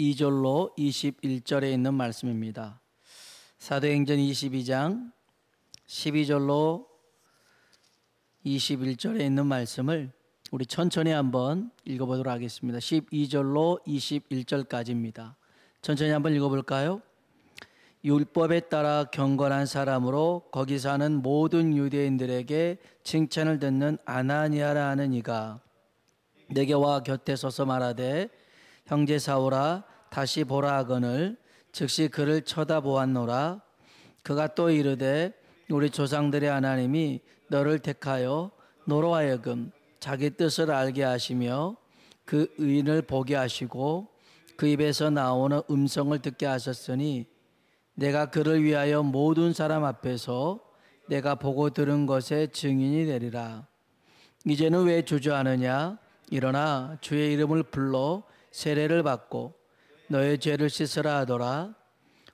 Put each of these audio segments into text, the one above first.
12절로 21절에 있는 말씀입니다. 사도행전 22장 12절로 21절에 있는 말씀을 우리 천천히 한번 읽어보도록 하겠습니다. 12절로 21절까지입니다. 천천히 한번 읽어볼까요? 율법에 따라 경건한 사람으로 거기 사는 모든 유대인들에게 칭찬을 듣는 아나니아라 하는 이가 내게 와 곁에 서서 말하되 형제 사울아 다시 보라 하거늘 즉시 그를 쳐다보았노라. 그가 또 이르되 우리 조상들의 하나님이 너를 택하여 너로 하여금 자기 뜻을 알게 하시며 그 의인을 보게 하시고 그 입에서 나오는 음성을 듣게 하셨으니 내가 그를 위하여 모든 사람 앞에서 내가 보고 들은 것의 증인이 되리라. 이제는 왜 주저하느냐? 일어나 주의 이름을 불러 세례를 받고 너의 죄를 씻으라 하더라.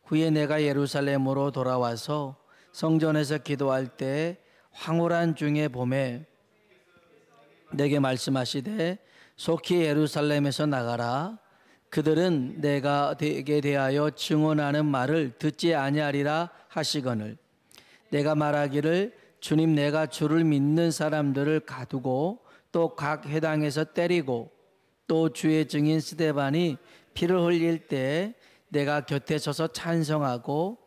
후에 내가 예루살렘으로 돌아와서 성전에서 기도할 때 황홀한 중에 봄에 내게 말씀하시되 속히 예루살렘에서 나가라. 그들은 내가 내게 대하여 증언하는 말을 듣지 아니하리라 하시거늘 내가 말하기를 주님 내가 주를 믿는 사람들을 가두고 또 각 회당에서 때리고 또 주의 증인 스데반이 피를 흘릴 때 내가 곁에 서서 찬성하고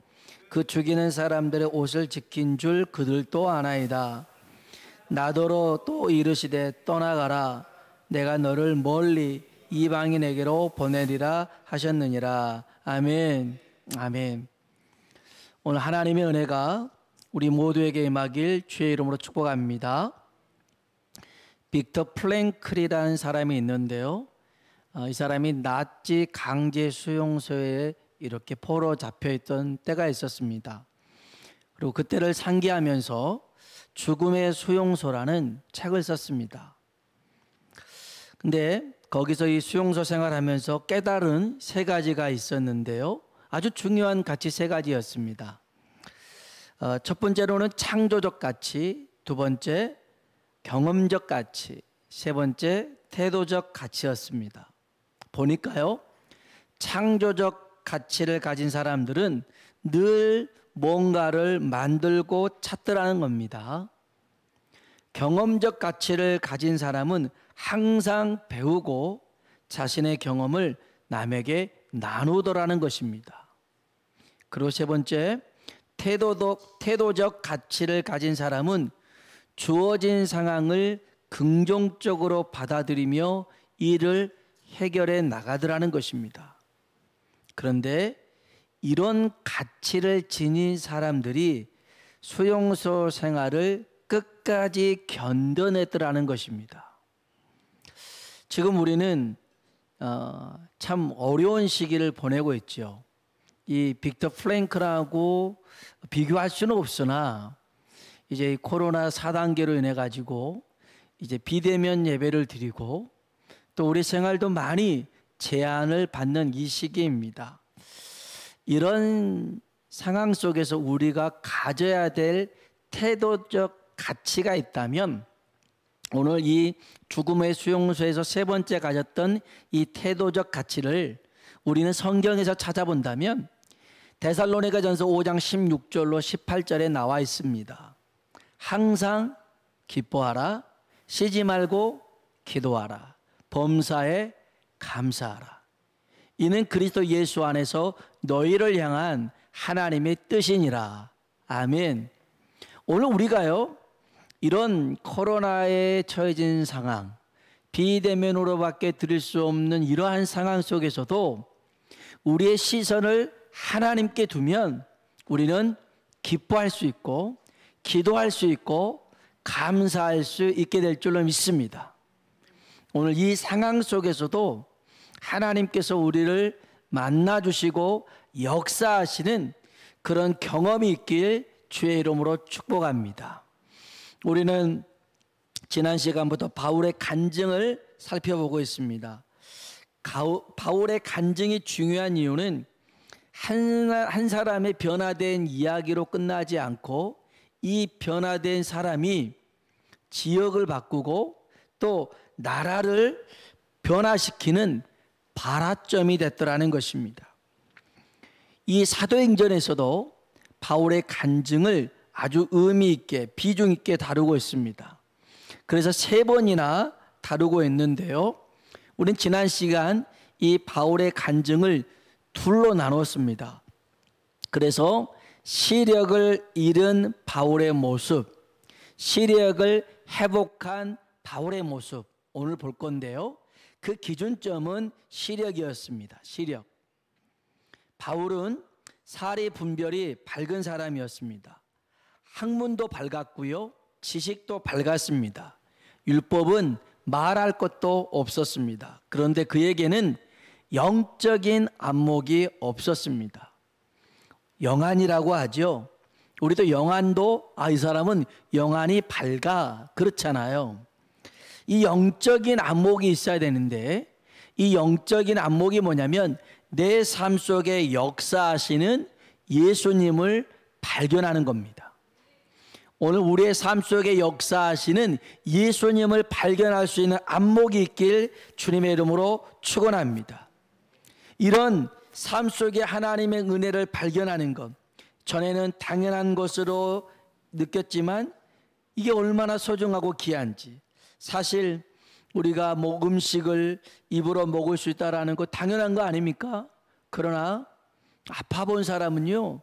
그 죽이는 사람들의 옷을 지킨 줄 그들도 아나이다. 나더러 또 이르시되 떠나가라. 내가 너를 멀리 이방인에게로 보내리라 하셨느니라. 아멘. 아멘. 오늘 하나님의 은혜가 우리 모두에게 임하길 주의 이름으로 축복합니다. 빅터 프랭클이라는 사람이 있는데요. 이 사람이 나치 강제 수용소에 이렇게 포로 잡혀 있던 때가 있었습니다. 그리고 그때를 상기하면서 죽음의 수용소라는 책을 썼습니다. 근데 거기서 이 수용소 생활하면서 깨달은 세 가지가 있었는데요. 아주 중요한 가치 세 가지였습니다. 첫 번째로는 창조적 가치, 두 번째 경험적 가치, 세 번째 태도적 가치였습니다. 보니까요, 창조적 가치를 가진 사람들은 늘 뭔가를 만들고 찾더라는 겁니다. 경험적 가치를 가진 사람은 항상 배우고 자신의 경험을 남에게 나누더라는 것입니다. 그리고 세 번째, 태도적 가치를 가진 사람은 주어진 상황을 긍정적으로 받아들이며 이를 해결해 나가더라는 것입니다. 그런데 이런 가치를 지닌 사람들이 수용소 생활을 끝까지 견뎌냈더라는 것입니다. 지금 우리는 참 어려운 시기를 보내고 있죠. 이 빅터 프랭클하고 비교할 수는 없으나 이제 코로나 4단계로 인해 가지고 이제 비대면 예배를 드리고 또 우리 생활도 많이 제한을 받는 이 시기입니다. 이런 상황 속에서 우리가 가져야 될 태도적 가치가 있다면 오늘 이 죽음의 수용소에서 세 번째 가졌던 이 태도적 가치를 우리는 성경에서 찾아본다면 데살로니가전서 5장 16절로 18절에 나와 있습니다. 항상 기뻐하라. 쉬지 말고 기도하라. 범사에 감사하라. 이는 그리스도 예수 안에서 너희를 향한 하나님의 뜻이니라. 아멘. 오늘 우리가요, 이런 코로나에 처해진 상황, 비대면으로밖에 드릴 수 없는 이러한 상황 속에서도 우리의 시선을 하나님께 두면 우리는 기뻐할 수 있고 기도할 수 있고 감사할 수 있게 될 줄로 믿습니다. 오늘 이 상황 속에서도 하나님께서 우리를 만나주시고 역사하시는 그런 경험이 있길 주의 이름으로 축복합니다. 우리는 지난 시간부터 바울의 간증을 살펴보고 있습니다. 바울의 간증이 중요한 이유는 한 사람의 변화된 이야기로 끝나지 않고 이 변화된 사람이 지역을 바꾸고 또 나라를 변화시키는 발화점이 됐더라는 것입니다. 이 사도행전에서도 바울의 간증을 아주 의미 있게 비중 있게 다루고 있습니다. 그래서 3번이나 다루고 있는데요. 우린 지난 시간 이 바울의 간증을 둘로 나눴습니다. 그래서 시력을 잃은 바울의 모습, 시력을 회복한 바울의 모습 오늘 볼 건데요. 그 기준점은 시력이었습니다. 시력. 바울은 사리 분별이 밝은 사람이었습니다. 학문도 밝았고요. 지식도 밝았습니다. 율법은 말할 것도 없었습니다. 그런데 그에게는 영적인 안목이 없었습니다. 영안이라고 하죠. 우리도 영안도 이 사람은 영안이 밝아 그렇잖아요. 이 영적인 안목이 있어야 되는데 이 영적인 안목이 뭐냐면 내 삶 속에 역사하시는 예수님을 발견하는 겁니다. 오늘 우리의 삶 속에 역사하시는 예수님을 발견할 수 있는 안목이 있길 주님의 이름으로 축원합니다. 이런 삶 속에 하나님의 은혜를 발견하는 것, 전에는 당연한 것으로 느꼈지만 이게 얼마나 소중하고 귀한지, 사실 우리가 음식을 입으로 먹을 수 있다는 거 당연한 거 아닙니까? 그러나 아파 본 사람은요,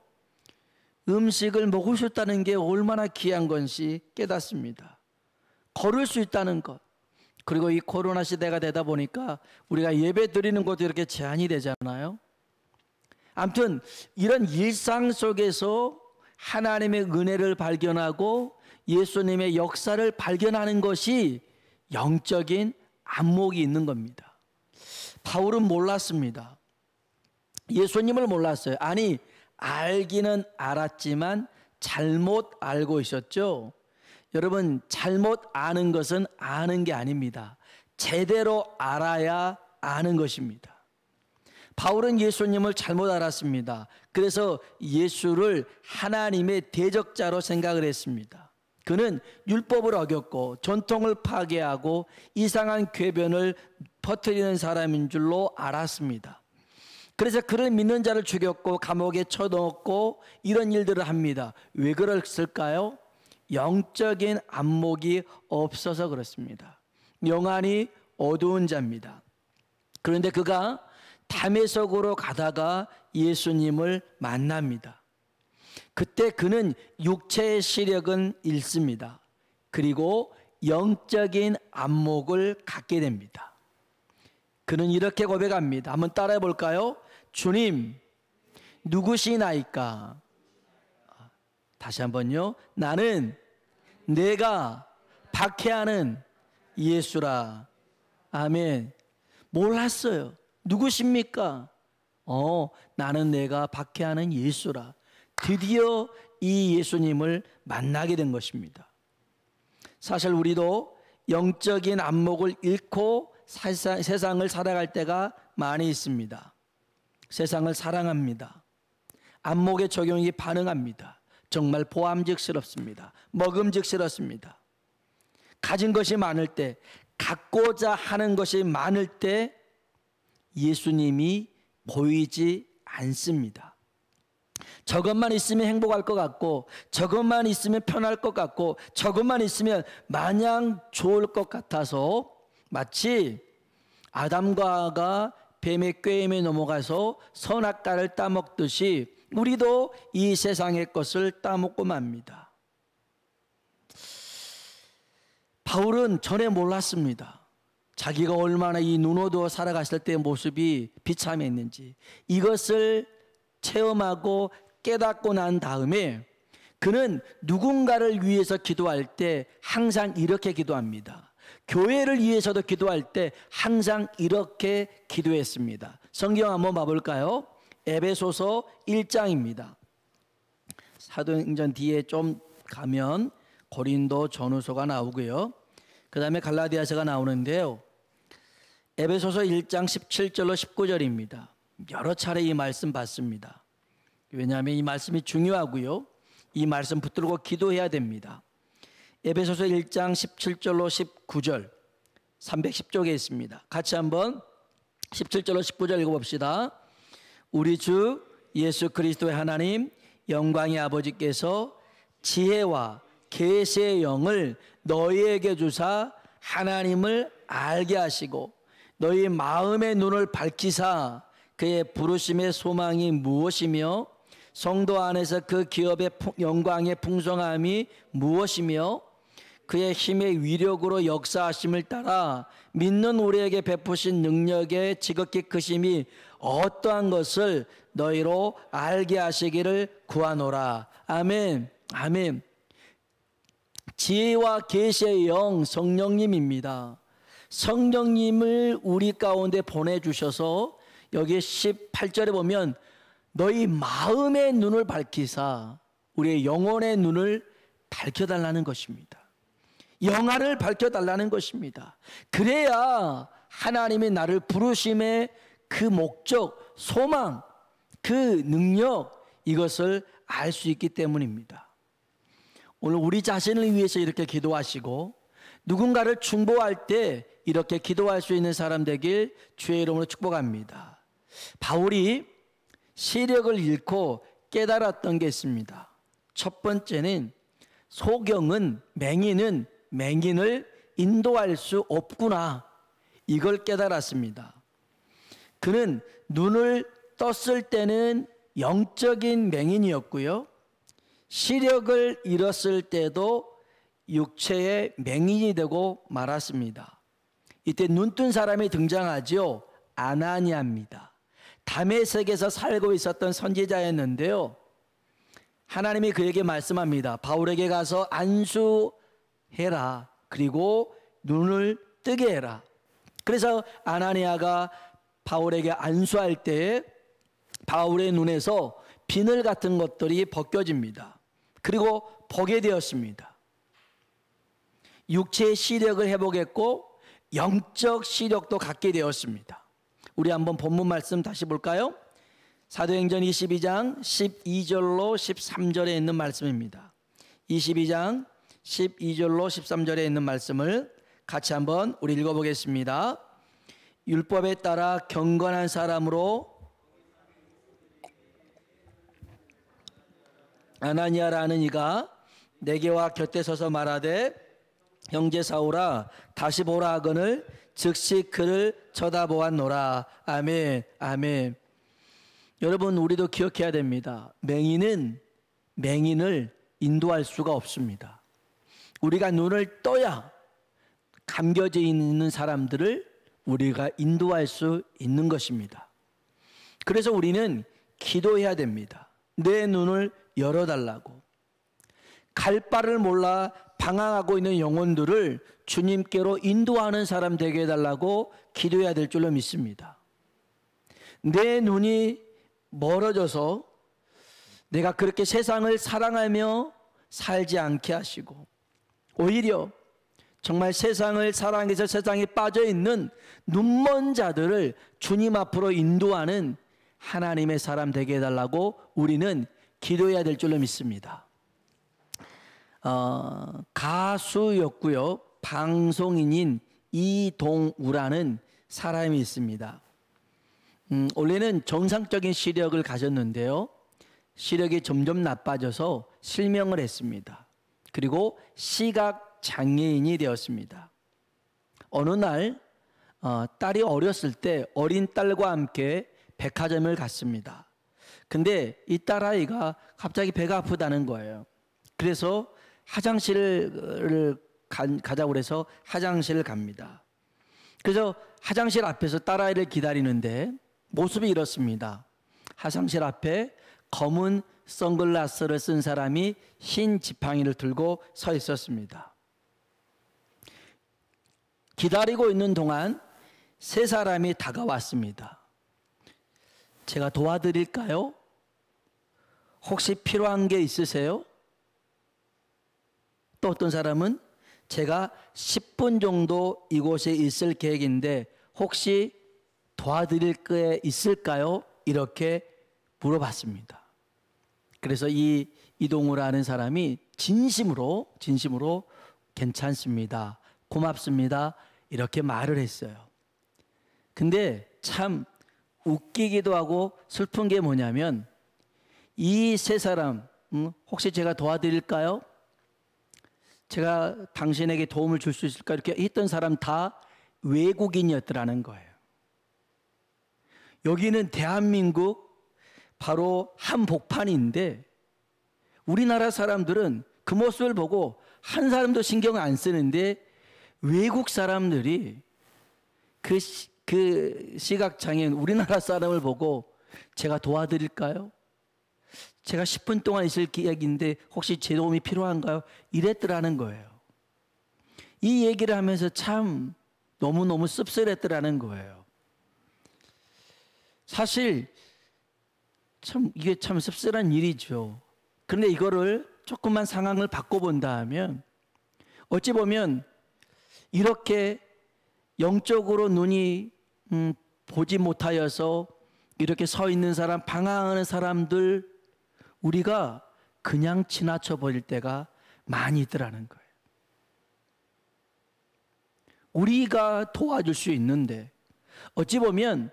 음식을 먹을 수 있다는 게 얼마나 귀한 건지 깨닫습니다. 걸을 수 있다는 것. 그리고 이 코로나 시대가 되다 보니까 우리가 예배 드리는 것도 이렇게 제한이 되잖아요. 아무튼 이런 일상 속에서 하나님의 은혜를 발견하고 예수님의 역사를 발견하는 것이 영적인 안목이 있는 겁니다. 바울은 몰랐습니다. 예수님을 몰랐어요. 아니, 알기는 알았지만 잘못 알고 있었죠. 여러분, 잘못 아는 것은 아는 게 아닙니다. 제대로 알아야 아는 것입니다. 바울은 예수님을 잘못 알았습니다. 그래서 예수를 하나님의 대적자로 생각을 했습니다. 그는 율법을 어겼고 전통을 파괴하고 이상한 궤변을 퍼뜨리는 사람인 줄로 알았습니다. 그래서 그를 믿는 자를 죽였고 감옥에 쳐넣었고 이런 일들을 합니다. 왜 그랬을까요? 영적인 안목이 없어서 그렇습니다. 영안이 어두운 자입니다. 그런데 그가 담에석으로 가다가 예수님을 만납니다. 그때 그는 육체의 시력은 잃습니다. 그리고 영적인 안목을 갖게 됩니다. 그는 이렇게 고백합니다. 한번 따라해 볼까요? 주님, 누구시나이까? 다시 한번요. 나는 내가 박해하는 예수라. 아멘. 몰랐어요. 누구십니까? 나는 내가 박해하는 예수라. 드디어 이 예수님을 만나게 된 것입니다. 사실 우리도 영적인 안목을 잃고 세상을 살아갈 때가 많이 있습니다. 세상을 사랑합니다. 안목의 적용이 반응합니다. 정말 보암직스럽습니다. 먹음직스럽습니다. 가진 것이 많을 때, 갖고자 하는 것이 많을 때 예수님이 보이지 않습니다. 저것만 있으면 행복할 것 같고, 저것만 있으면 편할 것 같고, 저것만 있으면 마냥 좋을 것 같아서 마치 아담과 하와가 뱀의 꾀임에 넘어가서 선악과를 따먹듯이 우리도 이 세상의 것을 따먹고 맙니다. 바울은 전에 몰랐습니다. 자기가 얼마나 이 눈 어두워 살아갔을 때의 모습이 비참했는지 이것을 체험하고 깨닫고 난 다음에 그는 누군가를 위해서 기도할 때 항상 이렇게 기도합니다. 교회를 위해서도 기도할 때 항상 이렇게 기도했습니다. 성경 한번 봐볼까요? 에베소서 1장입니다. 사도행전 뒤에 좀 가면 고린도 전후서가 나오고요. 그 다음에 갈라디아서가 나오는데요. 에베소서 1장 17절로 19절입니다. 여러 차례 이 말씀 봤습니다. 왜냐하면 이 말씀이 중요하고요. 이 말씀 붙들고 기도해야 됩니다. 에베소서 1장 17절로 19절 310쪽에 있습니다. 같이 한번 17절로 19절 읽어봅시다. 우리 주 예수 그리스도의 하나님 영광의 아버지께서 지혜와 계시의 영을 너희에게 주사 하나님을 알게 하시고 너희 마음의 눈을 밝히사 그의 부르심의 소망이 무엇이며 성도 안에서 그 기업의 영광의 풍성함이 무엇이며 그의 힘의 위력으로 역사하심을 따라 믿는 우리에게 베푸신 능력의 지극히 크심이 어떠한 것을 너희로 알게 하시기를 구하노라. 아멘. 아멘. 지혜와 계시의 영 성령님입니다. 성령님을 우리 가운데 보내주셔서 여기 18절에 보면 너희 마음의 눈을 밝히사 우리의 영혼의 눈을 밝혀달라는 것입니다. 영화를 밝혀달라는 것입니다. 그래야 하나님이 나를 부르심의 그 목적, 소망, 그 능력 이것을 알 수 있기 때문입니다. 오늘 우리 자신을 위해서 이렇게 기도하시고 누군가를 중보할 때 이렇게 기도할 수 있는 사람 되길 주의 이름으로 축복합니다. 바울이 시력을 잃고 깨달았던 게 있습니다. 첫 번째는 소경은 맹인을 인도할 수 없구나. 이걸 깨달았습니다. 그는 눈을 떴을 때는 영적인 맹인이었고요. 시력을 잃었을 때도 육체의 맹인이 되고 말았습니다. 이때 눈뜬 사람이 등장하죠. 아나니아입니다. 다메섹에서 살고 있었던 선지자였는데요. 하나님이 그에게 말씀합니다. 바울에게 가서 안수해라. 그리고 눈을 뜨게 해라. 그래서 아나니아가 바울에게 안수할 때 바울의 눈에서 비늘 같은 것들이 벗겨집니다. 그리고 보게 되었습니다. 육체의 시력을 회복했고 영적 시력도 갖게 되었습니다. 우리 한번 본문 말씀 다시 볼까요? 사도행전 22장 12절로 13절에 있는 말씀입니다. 22장 12절로 13절에 있는 말씀을 같이 한번 우리 읽어보겠습니다. 율법에 따라 경건한 사람으로 아나니아라는 이가 내게와 곁에 서서 말하되 형제 사울아 다시 보라 하거늘 즉시 그를 쳐다보았노라. 아멘. 아멘. 여러분 우리도 기억해야 됩니다. 맹인을 인도할 수가 없습니다. 우리가 눈을 떠야 감겨져 있는 사람들을 우리가 인도할 수 있는 것입니다. 그래서 우리는 기도해야 됩니다. 내 눈을 열어달라고. 갈 바를 몰라 방황하고 있는 영혼들을 주님께로 인도하는 사람 되게 해달라고 기도해야 될 줄로 믿습니다. 내 눈이 멀어져서 내가 그렇게 세상을 사랑하며 살지 않게 하시고 오히려 정말 세상을 사랑해서 세상에 빠져있는 눈먼 자들을 주님 앞으로 인도하는 하나님의 사람 되게 해달라고 우리는 기도해야 될 줄로 믿습니다. 가수였고요. 방송인인 이동우라는 사람이 있습니다. 원래는 정상적인 시력을 가졌는데요. 시력이 점점 나빠져서 실명을 했습니다. 그리고 시각장애인이 되었습니다. 어느 날 딸이 어렸을 때 어린 딸과 함께 백화점을 갔습니다. 근데 이 딸아이가 갑자기 배가 아프다는 거예요. 그래서 화장실을 가자고 해서 화장실을 갑니다. 그래서 화장실 앞에서 딸아이를 기다리는데 모습이 이렇습니다. 화장실 앞에 검은 선글라스를 쓴 사람이 흰 지팡이를 들고 서 있었습니다. 기다리고 있는 동안 세 사람이 다가왔습니다. 제가 도와드릴까요? 혹시 필요한 게 있으세요? 또 어떤 사람은 제가 10분 정도 이곳에 있을 계획인데 혹시 도와드릴 게 있을까요? 이렇게 물어봤습니다. 그래서 이동우라는 사람이 진심으로 괜찮습니다. 고맙습니다. 이렇게 말을 했어요. 근데 참 웃기기도 하고 슬픈 게 뭐냐면 이 세 사람 혹시 제가 도와드릴까요? 제가 당신에게 도움을 줄 수 있을까? 이렇게 했던 사람 다 외국인이었더라는 거예요. 여기는 대한민국 바로 한복판인데 우리나라 사람들은 그 모습을 보고 한 사람도 신경 안 쓰는데 외국 사람들이 그 시각장애인 우리나라 사람을 보고 제가 도와드릴까요? 제가 10분 동안 있을 계획인데 혹시 제 도움이 필요한가요? 이랬더라는 거예요. 이 얘기를 하면서 참 너무너무 씁쓸했더라는 거예요. 사실 참 이게 참 씁쓸한 일이죠. 그런데 이거를 조금만 상황을 바꿔본다 하면 어찌 보면 이렇게 영적으로 눈이 보지 못하여서 이렇게 서 있는 사람, 방황하는 사람들 우리가 그냥 지나쳐 버릴 때가 많이 있더라는 거예요. 우리가 도와줄 수 있는데 어찌 보면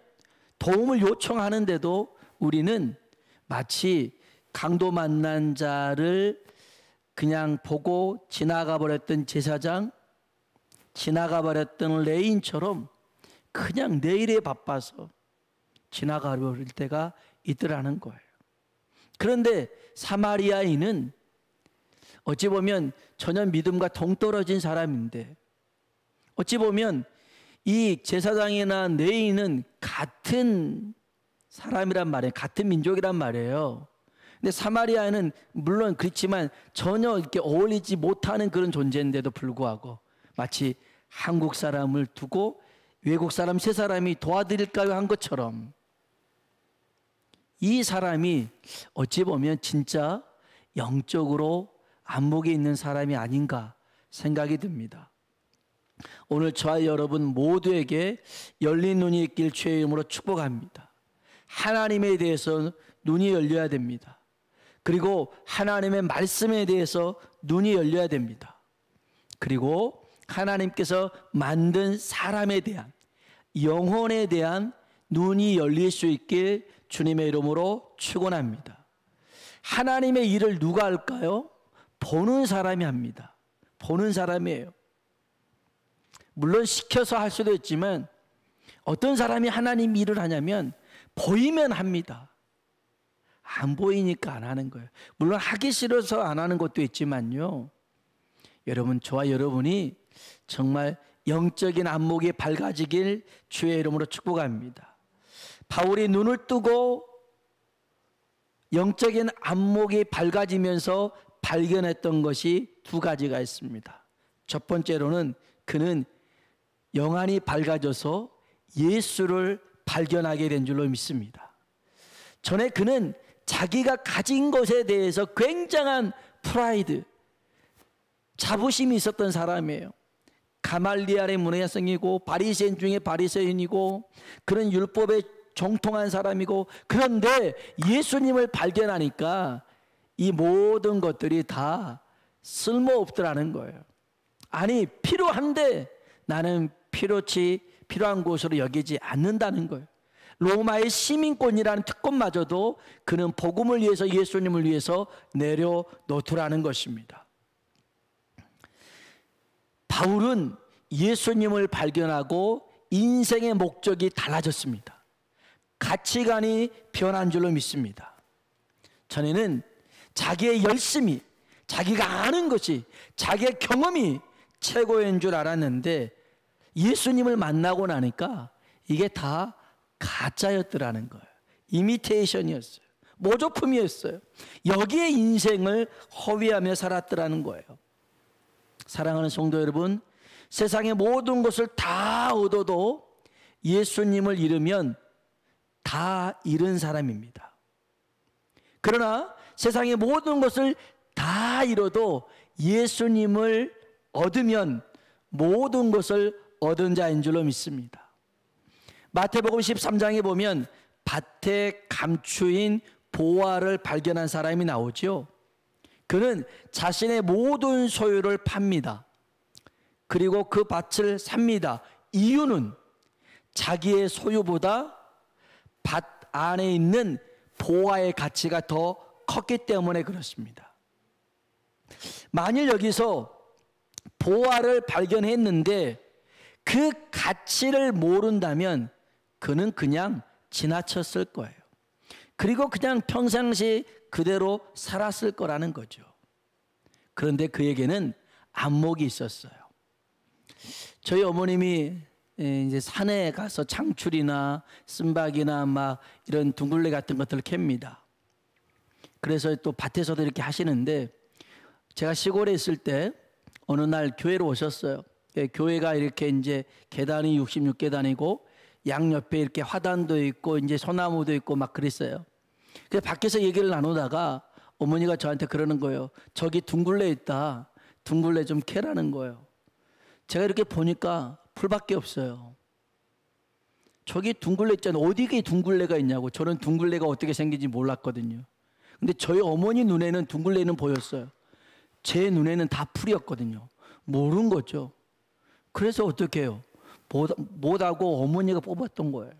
도움을 요청하는데도 우리는 마치 강도 만난 자를 그냥 보고 지나가 버렸던 제사장, 지나가 버렸던 레인처럼 그냥 내 일에 바빠서 지나가 버릴 때가 있더라는 거예요. 그런데 사마리아인은 어찌 보면 전혀 믿음과 동떨어진 사람인데 어찌 보면 이 제사장이나 레인은 같은 사람이란 말이에요. 같은 민족이란 말이에요. 근데 사마리아인은 물론 그렇지만 전혀 이렇게 어울리지 못하는 그런 존재인데도 불구하고 마치 한국 사람을 두고 외국 사람 세 사람이 도와드릴까요 한 것처럼 이 사람이 어찌 보면 진짜 영적으로 안목이 있는 사람이 아닌가 생각이 듭니다. 오늘 저와 여러분 모두에게 열린 눈이 있길 주의 이름으로 축복합니다. 하나님에 대해서 눈이 열려야 됩니다. 그리고 하나님의 말씀에 대해서 눈이 열려야 됩니다. 그리고 하나님께서 만든 사람에 대한 영혼에 대한 눈이 열릴 수 있게 주님의 이름으로 축원합니다. 하나님의 일을 누가 할까요? 보는 사람이 합니다. 보는 사람이에요. 물론 시켜서 할 수도 있지만 어떤 사람이 하나님 일을 하냐면 보이면 합니다. 안 보이니까 안 하는 거예요. 물론 하기 싫어서 안 하는 것도 있지만요. 여러분, 저와 여러분이 정말 영적인 안목이 밝아지길 주의 이름으로 축복합니다. 바울이 눈을 뜨고 영적인 안목이 밝아지면서 발견했던 것이 두 가지가 있습니다. 첫 번째로는 그는 영안이 밝아져서 예수를 발견하게 된 줄로 믿습니다. 전에 그는 자기가 가진 것에 대해서 굉장한 프라이드, 자부심이 있었던 사람이에요. 가말리엘의 문화생이고 바리새인 중에 바리새인이고 그런 율법에 정통한 사람이고, 그런데 예수님을 발견하니까 이 모든 것들이 다 쓸모없더라는 거예요. 아니, 필요한데 나는 필요한 곳으로 여기지 않는다는 거예요. 로마의 시민권이라는 특권마저도 그는 복음을 위해서, 예수님을 위해서 내려놓더라는 것입니다. 바울은 예수님을 발견하고 인생의 목적이 달라졌습니다. 가치관이 변한 줄로 믿습니다. 전에는 자기의 열심이, 자기가 아는 것이, 자기의 경험이 최고인 줄 알았는데 예수님을 만나고 나니까 이게 다 가짜였더라는 거예요. 이미테이션이었어요. 모조품이었어요. 여기에 인생을 허위하며 살았더라는 거예요. 사랑하는 성도 여러분, 세상의 모든 것을 다 얻어도 예수님을 잃으면 다 잃은 사람입니다. 그러나 세상의 모든 것을 다 잃어도 예수님을 얻으면 모든 것을 얻은 자인 줄로 믿습니다. 마태복음 13장에 보면 밭의 감추인 보화를 발견한 사람이 나오죠. 그는 자신의 모든 소유를 팝니다. 그리고 그 밭을 삽니다. 이유는 자기의 소유보다 밭 안에 있는 보화의 가치가 더 컸기 때문에 그렇습니다. 만일 여기서 보화를 발견했는데 그 가치를 모른다면 그는 그냥 지나쳤을 거예요. 그리고 그냥 평상시 그대로 살았을 거라는 거죠. 그런데 그에게는 안목이 있었어요. 저희 어머님이 이제 산에 가서 창출이나 쓴박이나 막 이런 둥글레 같은 것들을 캡니다. 그래서 또 밭에서도 이렇게 하시는데 제가 시골에 있을 때 어느 날 교회로 오셨어요. 교회가 이렇게 이제 계단이 66계단이고 양옆에 이렇게 화단도 있고 이제 소나무도 있고 막 그랬어요. 그래서 밖에서 얘기를 나누다가 어머니가 저한테 그러는 거예요. 저기 둥글레 있다. 둥글레 좀 캐라는 거예요. 제가 이렇게 보니까 풀밖에 없어요. 저기 둥글레 있잖아요. 어디에 둥글레가 있냐고. 저는 둥글레가 어떻게 생긴지 몰랐거든요. 근데 저희 어머니 눈에는 둥글레는 보였어요. 제 눈에는 다 풀이었거든요. 모르는 거죠. 그래서 어떻게 해요? 못하고 어머니가 뽑았던 거예요.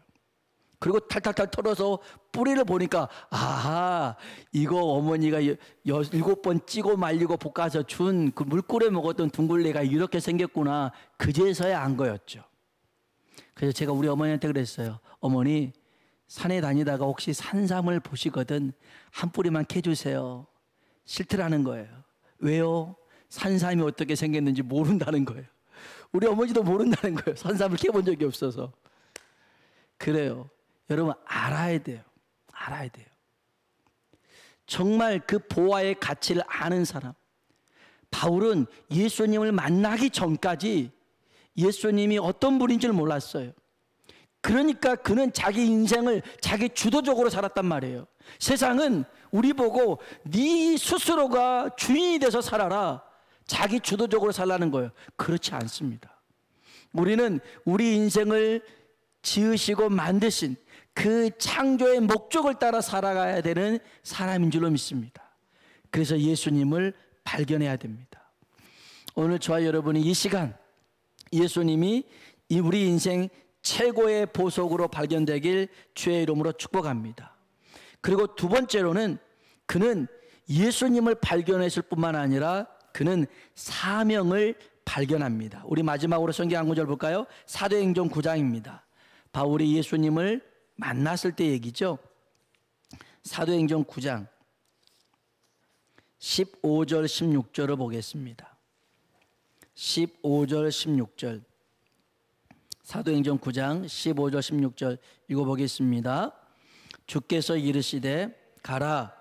그리고 탈탈탈 털어서 뿌리를 보니까 아하, 이거 어머니가 7번 찌고 말리고 볶아서 준 그 물꿀에 먹었던 둥글레가 이렇게 생겼구나. 그제서야 안 거였죠. 그래서 제가 우리 어머니한테 그랬어요. 어머니, 산에 다니다가 혹시 산삼을 보시거든 한 뿌리만 캐주세요. 싫더라는 거예요. 왜요? 산삼이 어떻게 생겼는지 모른다는 거예요. 우리 어머니도 모른다는 거예요. 산삼을 캐본 적이 없어서. 그래요. 여러분 알아야 돼요. 알아야 돼요. 정말 그 보화의 가치를 아는 사람. 바울은 예수님을 만나기 전까지 예수님이 어떤 분인지를 몰랐어요. 그러니까 그는 자기 인생을 자기 주도적으로 살았단 말이에요. 세상은 우리 보고 네 스스로가 주인이 돼서 살아라. 자기 주도적으로 살라는 거예요. 그렇지 않습니다. 우리는 우리 인생을 지으시고 만드신 그 창조의 목적을 따라 살아가야 되는 사람인 줄로 믿습니다. 그래서 예수님을 발견해야 됩니다. 오늘 저와 여러분이 이 시간 예수님이 우리 인생 최고의 보석으로 발견되길 주의 이름으로 축복합니다. 그리고 두 번째로는 그는 예수님을 발견했을 뿐만 아니라 그는 사명을 발견합니다. 우리 마지막으로 성경 한 구절 볼까요? 사도행전 9장입니다. 바울이 예수님을 만났을 때 얘기죠. 사도행전 9장 15절 16절을 보겠습니다. 15절 16절 사도행전 9장 15절 16절 읽어보겠습니다. 주께서 이르시되 가라,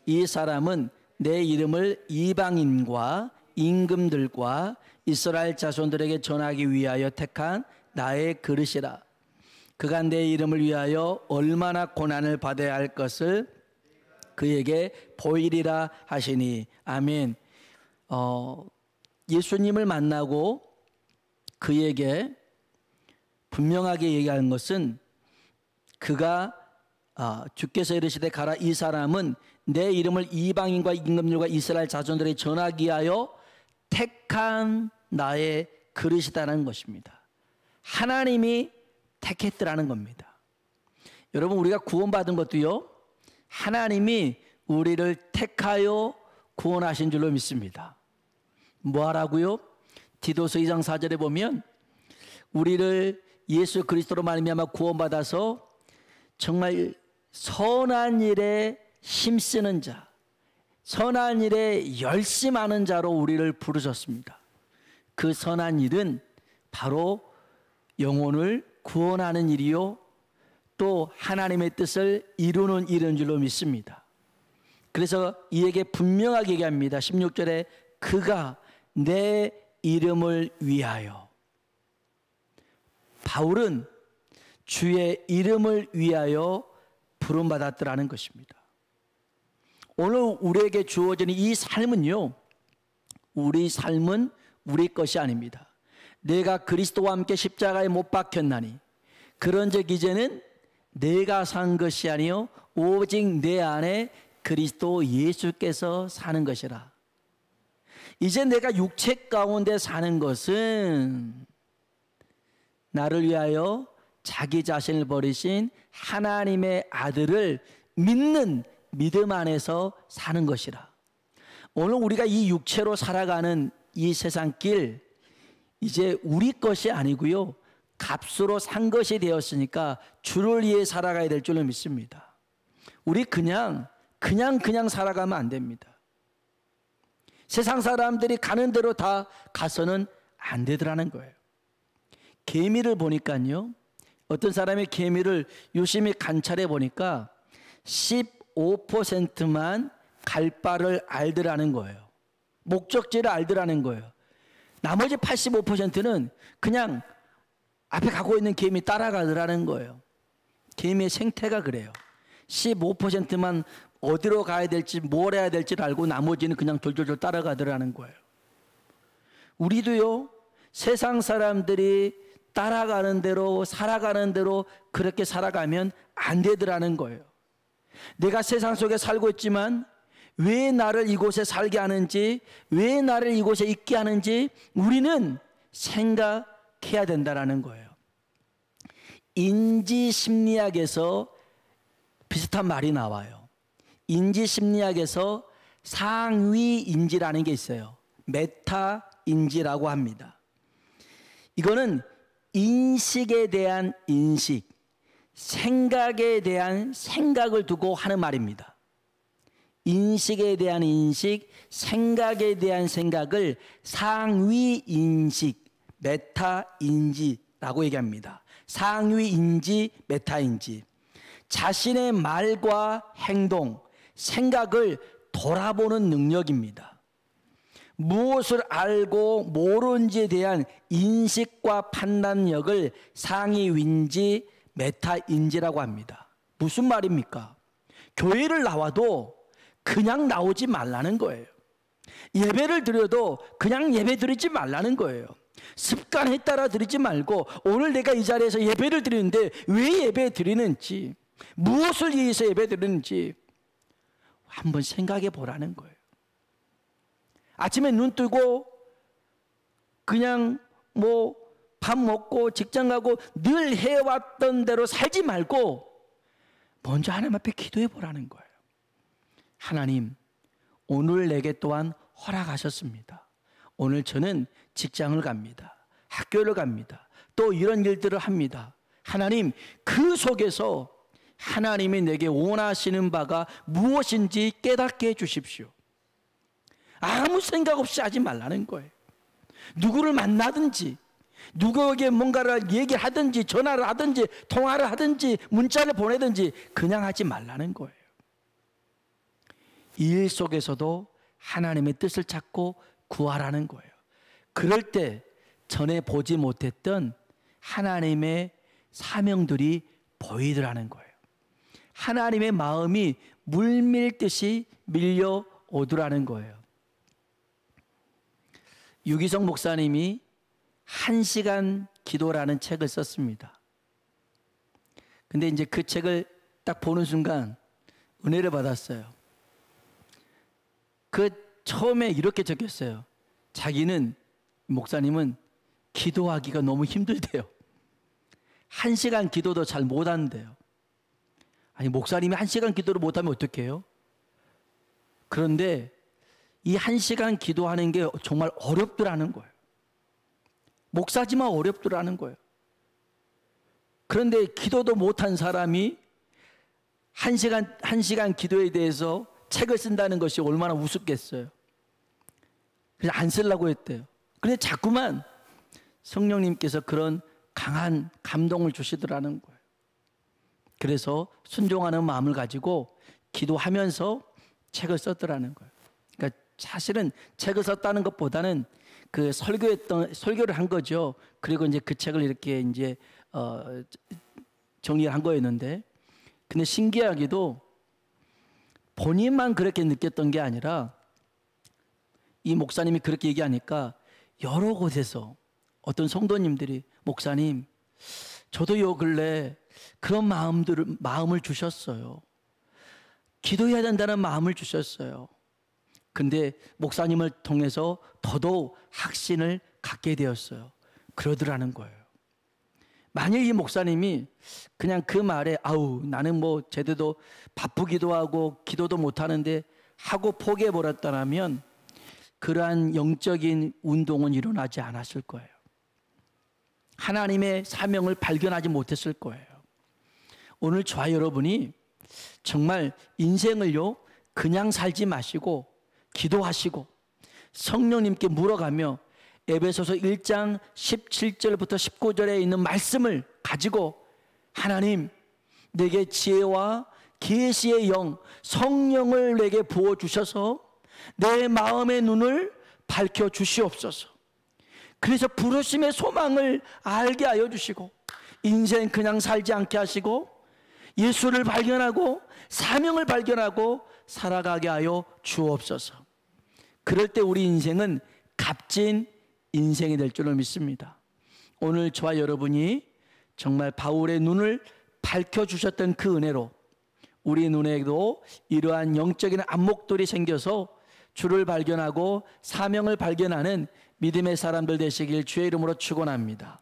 이 사람은 내 이름을 이방인과 임금들과 이스라엘 자손들에게 전하기 위하여 택한 나의 그릇이라. 그가 내 이름을 위하여 얼마나 고난을 받아야 할 것을 그에게 보이리라 하시니. 아멘. 예수님을 만나고 그에게 분명하게 얘기하는 것은 그가 주께서 이르시되 가라, 이 사람은 내 이름을 이방인과 임금들과 이스라엘 자손들에게 전하기 위하여 택한 나의 그릇이다라는 것입니다. 하나님이 택했더라는 겁니다. 여러분, 우리가 구원받은 것도요, 하나님이 우리를 택하여 구원하신 줄로 믿습니다. 뭐 하라고요? 디도서 2장 4절에 보면 우리를 예수 그리스도로 말미암아 구원받아서 정말 선한 일에 힘쓰는 자, 선한 일에 열심하는 자로 우리를 부르셨습니다. 그 선한 일은 바로 영혼을 구원하는 일이요, 또 하나님의 뜻을 이루는 일인 줄로 믿습니다. 그래서 이에게 분명하게 얘기합니다. 16절에 그가 내 이름을 위하여. 바울은 주의 이름을 위하여 부름받았더라는 것입니다. 오늘 우리에게 주어진 이 삶은요, 우리 삶은 우리 것이 아닙니다. 내가 그리스도와 함께 십자가에 못 박혔나니 그런즉 이제는 내가 산 것이 아니요 오직 내 안에 그리스도 예수께서 사는 것이라. 이제 내가 육체 가운데 사는 것은 나를 위하여 자기 자신을 버리신 하나님의 아들을 믿는 믿음 안에서 사는 것이라. 오늘 우리가 이 육체로 살아가는 이 세상 길, 이제 우리 것이 아니고요, 값으로 산 것이 되었으니까 주를 위해 살아가야 될 줄로 믿습니다. 우리 그냥 살아가면 안 됩니다. 세상 사람들이 가는 대로 다 가서는 안 되더라는 거예요. 계미를 보니까요, 어떤 사람의 계미를 유심히 관찰해 보니까 15%만 갈 바를 알더라는 거예요. 목적지를 알더라는 거예요. 나머지 85%는 그냥 앞에 가고 있는 개미 따라가더라는 거예요. 개미의 생태가 그래요. 15%만 어디로 가야 될지 뭘 해야 될지를 알고 나머지는 그냥 졸졸졸 따라가더라는 거예요. 우리도요, 세상 사람들이 따라가는 대로 살아가는 대로 그렇게 살아가면 안 되더라는 거예요. 내가 세상 속에 살고 있지만 왜 나를 이곳에 살게 하는지, 왜 나를 이곳에 있게 하는지 우리는 생각해야 된다는 거예요. 인지심리학에서 비슷한 말이 나와요. 인지심리학에서 상위인지라는 게 있어요. 메타인지라고 합니다. 이거는 인식에 대한 인식, 생각에 대한 생각을 두고 하는 말입니다. 인식에 대한 인식, 생각에 대한 생각을 상위인식, 메타인지라고 얘기합니다. 상위인지, 메타인지. 자신의 말과 행동, 생각을 돌아보는 능력입니다. 무엇을 알고 모르는지에 대한 인식과 판단력을 상위인지, 메타인지라고 합니다. 무슨 말입니까? 교회를 나와도 그냥 나오지 말라는 거예요. 예배를 드려도 그냥 예배 드리지 말라는 거예요. 습관에 따라 드리지 말고 오늘 내가 이 자리에서 예배를 드리는데 왜 예배 드리는지, 무엇을 위해서 예배 드리는지 한번 생각해 보라는 거예요. 아침에 눈 뜨고 그냥 밥 먹고 직장 가고 늘 해왔던 대로 살지 말고 먼저 하나님 앞에 기도해 보라는 거예요. 하나님, 오늘 내게 또한 허락하셨습니다. 오늘 저는 직장을 갑니다. 학교를 갑니다. 또 이런 일들을 합니다. 하나님, 그 속에서 하나님이 내게 원하시는 바가 무엇인지 깨닫게 해주십시오. 아무 생각 없이 하지 말라는 거예요. 누구를 만나든지, 누구에게 뭔가를 얘기를 하든지, 전화를 하든지, 통화를 하든지, 문자를 보내든지 그냥 하지 말라는 거예요. 이 일 속에서도 하나님의 뜻을 찾고 구하라는 거예요. 그럴 때 전에 보지 못했던 하나님의 사명들이 보이더라는 거예요. 하나님의 마음이 물밀듯이 밀려오더라는 거예요. 유기성 목사님이 1시간 기도라는 책을 썼습니다. 근데 이제 그 책을 딱 보는 순간 은혜를 받았어요. 그 처음에 이렇게 적혔어요. 자기는, 목사님은 기도하기가 너무 힘들대요. 1시간 기도도 잘 못한대요. 아니, 목사님이 1시간 기도를 못하면 어떡해요? 그런데 이 1시간 기도하는 게 정말 어렵더라는 거예요. 목사지만 어렵더라는 거예요. 그런데 기도도 못한 사람이 1시간 기도에 대해서 책을 쓴다는 것이 얼마나 우습겠어요. 그래서 안 쓰려고 했대요. 근데 자꾸만 성령님께서 그런 강한 감동을 주시더라는 거예요. 그래서 순종하는 마음을 가지고 기도하면서 책을 썼더라는 거예요. 그러니까 사실은 책을 썼다는 것보다는 그 설교를 한 거죠. 그리고 이제 그 책을 이렇게 이제 정리를 한 거였는데, 근데 신기하게도 본인만 그렇게 느꼈던 게 아니라 이 목사님이 그렇게 얘기하니까 여러 곳에서 어떤 성도님들이, 목사님, 저도 요 근래 그런 마음을 주셨어요. 기도해야 된다는 마음을 주셨어요. 근데 목사님을 통해서 더더욱 확신을 갖게 되었어요. 그러더라는 거예요. 만일 이 목사님이 그냥 그 말에 아우 나는 뭐 제대로 바쁘기도 하고 기도도 못하는데 하고 포기해버렸다면 그러한 영적인 운동은 일어나지 않았을 거예요. 하나님의 사명을 발견하지 못했을 거예요. 오늘 저와 여러분이 정말 인생을요 그냥 살지 마시고 기도하시고 성령님께 물어가며 에베소서 1장 17절부터 19절에 있는 말씀을 가지고 하나님 내게 지혜와 계시의 영 성령을 내게 부어주셔서 내 마음의 눈을 밝혀주시옵소서. 그래서 부르심의 소망을 알게 하여 주시고 인생 그냥 살지 않게 하시고 예수를 발견하고 사명을 발견하고 살아가게 하여 주옵소서. 그럴 때 우리 인생은 값진 인생이 될 줄을 믿습니다. 오늘 저와 여러분이 정말 바울의 눈을 밝혀주셨던 그 은혜로 우리 눈에도 이러한 영적인 안목들이 생겨서 주를 발견하고 사명을 발견하는 믿음의 사람들 되시길 주의 이름으로 축원합니다.